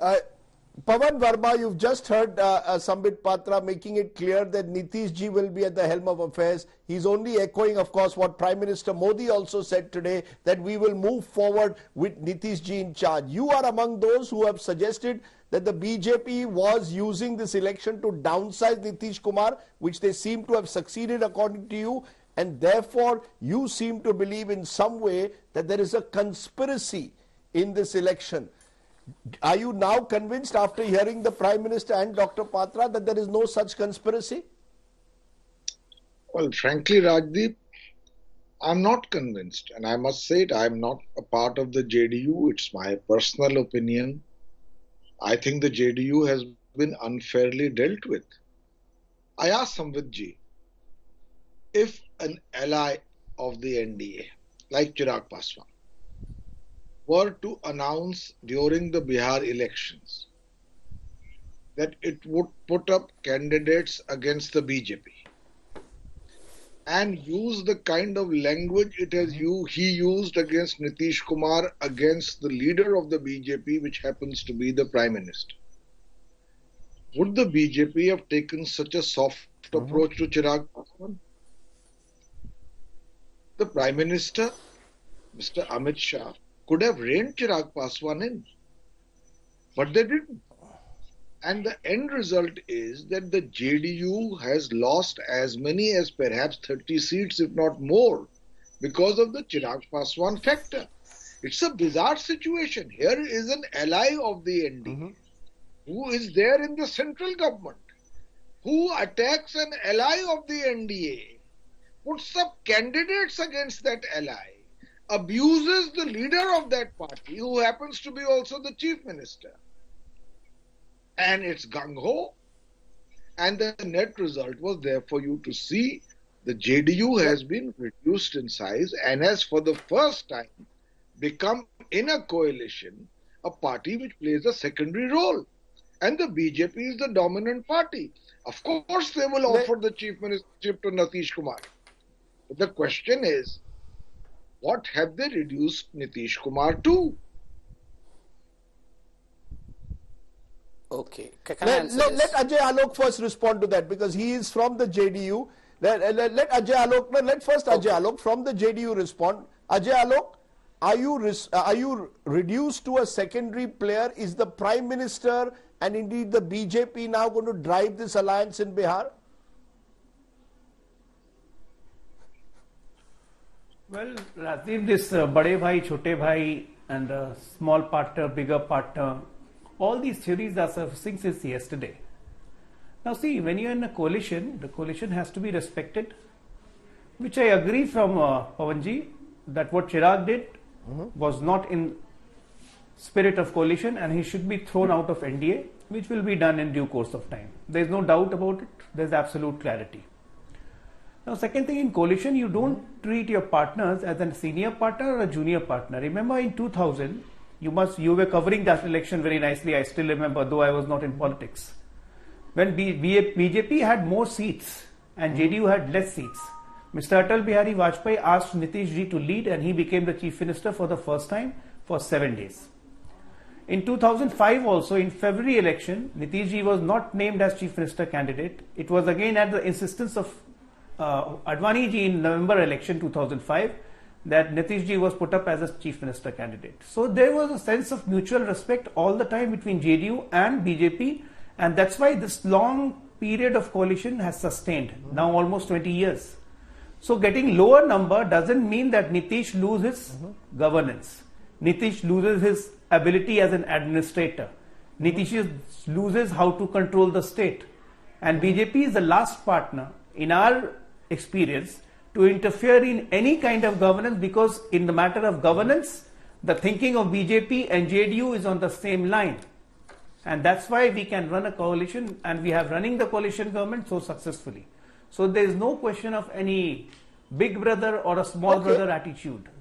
Uh, Pawan Verma, you've just heard Sambit Patra making it clear that Nitish Ji will be at the helm of affairs. He's only echoing, of course, what Prime Minister Modi also said today, that we will move forward with Nitish Ji in charge. You are among those who have suggested that the BJP was using this election to downsize Nitish Kumar, which they seem to have succeeded according to you, and therefore you seem to believe in some way that there is a conspiracy in this election. Are you now convinced after hearing the Prime Minister and Dr. Patra that there is no such conspiracy? Well, frankly, Rajdeep, I'm not convinced. And I must say it, I'm not a part of the JDU. It's my personal opinion. I think the JDU has been unfairly dealt with. I asked Sambit Ji, if an ally of the NDA, like Chirag Paswan, were to announce during the Bihar elections that it would put up candidates against the BJP and use the kind of language he used against Nitish Kumar against the leader of the BJP, which happens to be the Prime Minister, would the BJP have taken such a soft approach to Chirag Paswan? The Prime Minister, Mr. Amit Shah, could have reined Chirag Paswan in, but they didn't. And the end result is that the JDU has lost as many as perhaps 30 seats, if not more, because of the Chirag Paswan factor. It's a bizarre situation. Here is an ally of the NDA who is there in the central government, who attacks an ally of the NDA, puts up candidates against that ally, abuses the leader of that party, who happens to be also the chief minister. And it's gung-ho. And the net result was there for you to see. The JDU has been reduced in size and has for the first time become, in a coalition, a party which plays a secondary role. And the BJP is the dominant party. Of course they will offer the chief ministership to Nitish Kumar. But the question is, what have they reduced Nitish Kumar to? Okay. Let Ajay Alok first respond to that, because he is from the JDU. Let Ajay Alok, let first Ajay Alok from the JDU respond. Ajay Alok, are you reduced to a secondary player? Is the Prime Minister and indeed the BJP now going to drive this alliance in Bihar? Well, Rajiv, this Bade Bhai, Chote Bhai and small partner, bigger partner, all these theories are surfacing since yesterday. Now see, when you're in a coalition, the coalition has to be respected, which I agree from Pawanji, that what Chirag did was not in spirit of coalition and he should be thrown out of NDA, which will be done in due course of time. There's no doubt about it. There's absolute clarity. Now, second thing, in coalition, you don't treat your partners as a senior partner or a junior partner. Remember in 2000, you were covering that election very nicely. I still remember, though I was not in politics. When BJP had more seats and JDU had less seats, Mr. Atal Bihari Vajpayee asked Nitish Ji to lead and he became the chief minister for the first time for 7 days. In 2005 also, in February election, Nitish Ji was not named as chief minister candidate. It was again at the insistence of Advani ji in November election 2005 that Nitish ji was put up as a chief minister candidate. So there was a sense of mutual respect all the time between JDU and BJP, and that's why this long period of coalition has sustained, now almost 20 years. So getting lower number doesn't mean that Nitish loses governance. Nitish loses his ability as an administrator. Nitish loses how to control the state. And BJP is the last partner in our experience to interfere in any kind of governance, because in the matter of governance, the thinking of BJP and JDU is on the same line. And that's why we can run a coalition, and we have running the coalition government so successfully. So there is no question of any big brother or a small brother attitude.